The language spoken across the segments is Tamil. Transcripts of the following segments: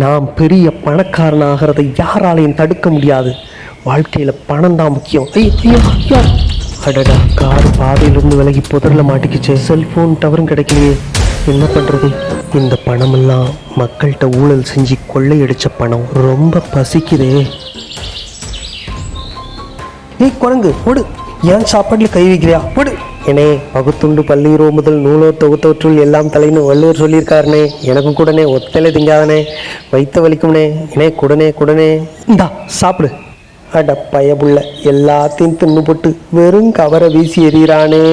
நாம் பெரிய பணக்காரன் ஆகிறதை யாராலையும் தடுக்க முடியாது. வாழ்க்கையில் பணம் தான் முக்கியம். ஐயோ அடடா, கார் பாதையிலிருந்து விலகி புதரில் மாட்டிக்கிச்சு. செல்ஃபோன் டவரும் கிடைக்கலையே, என்ன பண்ணுறது? இந்த பணமெல்லாம் மக்கள்கிட்ட ஊழல் செஞ்சு கொள்ளையடித்த பணம். ரொம்ப பசிக்குதே. குரங்கு ஓடு, ஏன் சாப்பாட்டில் கை வைக்கிறியா? ஓடு. ஏனே, பகுத்துண்டு பல்லீரோ முதல் நூலோர் தொகுத்தவற்றுள் எல்லாம் தலைன்னு வள்ளுவர் சொல்லியிருக்காருனே. எனக்கும் கூடனே ஒத்தலை திங்காதனே, வைத்த வலிக்கும்னே. ஏனே குடனே இந்தா சாப்பிடு. அட பயபுள்ள, எல்லாத்தையும் தின்னு போட்டு வெறும் கவரை வீசி எறிகிறானே.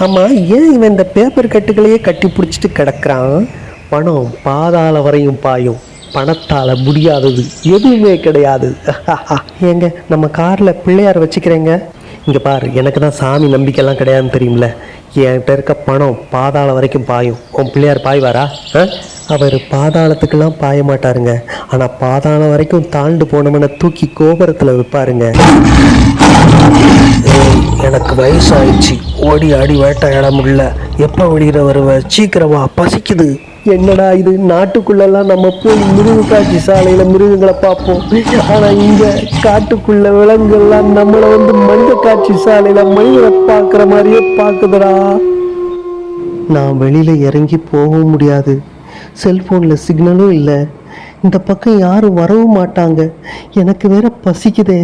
ஆமாம், ஏன் இவன் இந்த பேப்பர் கட்டுகளையே கட்டி பிடிச்சிட்டு கிடக்கிறான்? பணம் பாதாள வரையும் பாயும், பணத்தால் முடியாதது எதுவுமே கிடையாது. ஏங்க, நம்ம காரில் பிள்ளையார் வச்சுக்கிறேங்க. இங்கே பாரு, எனக்கு தான் சாமி நம்பிக்கைலாம் கிடையாதுன்னு தெரியுமில்ல. என்கிட்ட இருக்க பணம் பாதாள வரைக்கும் பாயும். உன் பிள்ளையார் பாய்வாரா? அவர் பாதாளத்துக்கெல்லாம் பாய மாட்டாருங்க. ஆனால் பாதாளம் வரைக்கும் தாண்டு போனவனை தூக்கி கோபுரத்தில் வைப்பாருங்க. எனக்கு வயசாயிடுச்சு, ஓடி ஆடி வேட்டையாட முடியல. எப்போ வெளியிட வருவ? சீக்கிரமா, பசிக்குது. என்னடா இது, நாட்டுக்குள்ளெல்லாம் நம்ம போய் மிருக காட்சி சாலையில் மிருகங்களை பார்ப்போம். ஆனால் இங்கே காட்டுக்குள்ள விலங்குகள்லாம் நம்மளை மனித காட்சி சாலையில் மனிதனை பார்க்குற மாதிரியே பார்க்குதுடா. நான் வெளியில் இறங்கி போகவும் முடியாது. செல்ஃபோனில் சிக்னலும் இல்லை. இந்த பக்கம் யாரும் வரவும் மாட்டாங்க. எனக்கு வேற பசிக்குதே.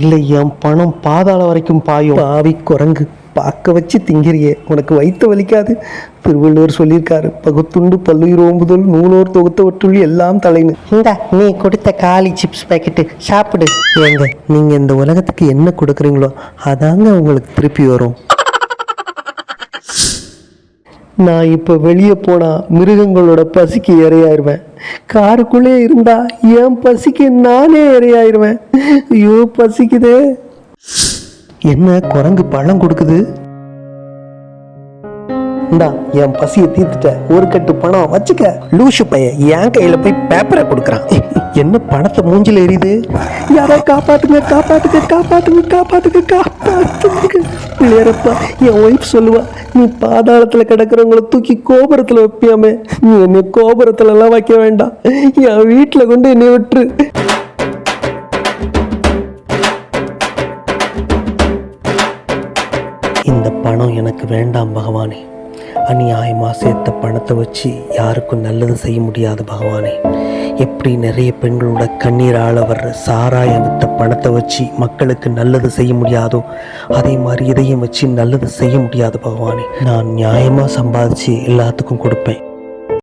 இல்லை, என் பணம் பாதாள வரைக்கும் பாயும். பாவி குரங்கு, பார்க்க வச்சு திங்கிறியே, உனக்கு வயிற்று வலிக்காது? திருவள்ளுவர் சொல்லியிருக்காரு, பகுத்துண்டு பல்லுயிர் ஓம்புதல் நூலோர் தொகுத்தவற்றுள் எல்லாம் தலைன்னு. இந்த நீ கொடுத்த காலி சிப்ஸ் பேக்கெட்டு சாப்பிடு. ஏங்க, நீங்கள் இந்த உலகத்துக்கு என்ன கொடுக்குறீங்களோ அதாங்க உங்களுக்கு திருப்பி வரும். நான் இப்போ வெளியே போனால் மிருகங்களோட பசிக்கு இரையாயிருவேன். காருக்குள்ளே இருந்தா என் பசிக்கு நானே இரையாயிருவேன். ஐயோ பசிக்குதே. என்ன குரங்கு பழம் கொடுக்குது? இந்தா, என் பசியை தீர்த்துட்ட, ஒரு கட்டு பணம் வச்சுக்க. லூசு பையன் என் கையில போய் பேப்பரை கொடுக்குறான். என்ன பணத்தை மூஞ்சில எரியுது? யாரோ காப்பாத்துங்க காப்பாத்துங்க காப்பாத்துங்க காப்பாத்துங்க காப்பாத்துங்க. பிள்ளையரப்பா, என் ஒய்ஃப் சொல்லுவா, நீ பாதாளத்துல கிடக்குறவங்களை தூக்கி கோபுரத்துல வைப்பியாமே. நீ என்னை கோபுரத்துல எல்லாம் வைக்க வேண்டாம், என் வீட்டுல கொண்டு என்னை விட்டுரு. இந்த பணம் எனக்கு வேண்டாம் பகவானே. அநியாயமாக சேர்த்த பணத்தை வச்சு யாருக்கும் நல்லது செய்ய முடியாது பகவானே. எப்படி நிறைய பெண்களோட கண்ணீரால் வர்ற சாராயம் வித்த பணத்தை வச்சு மக்களுக்கு நல்லது செய்ய முடியாதோ, அதே மாதிரி இதையும் வச்சு நல்லது செய்ய முடியாது பகவானே. நான் நியாயமாக சம்பாதிச்சு எல்லாத்துக்கும் கொடுப்பேன்.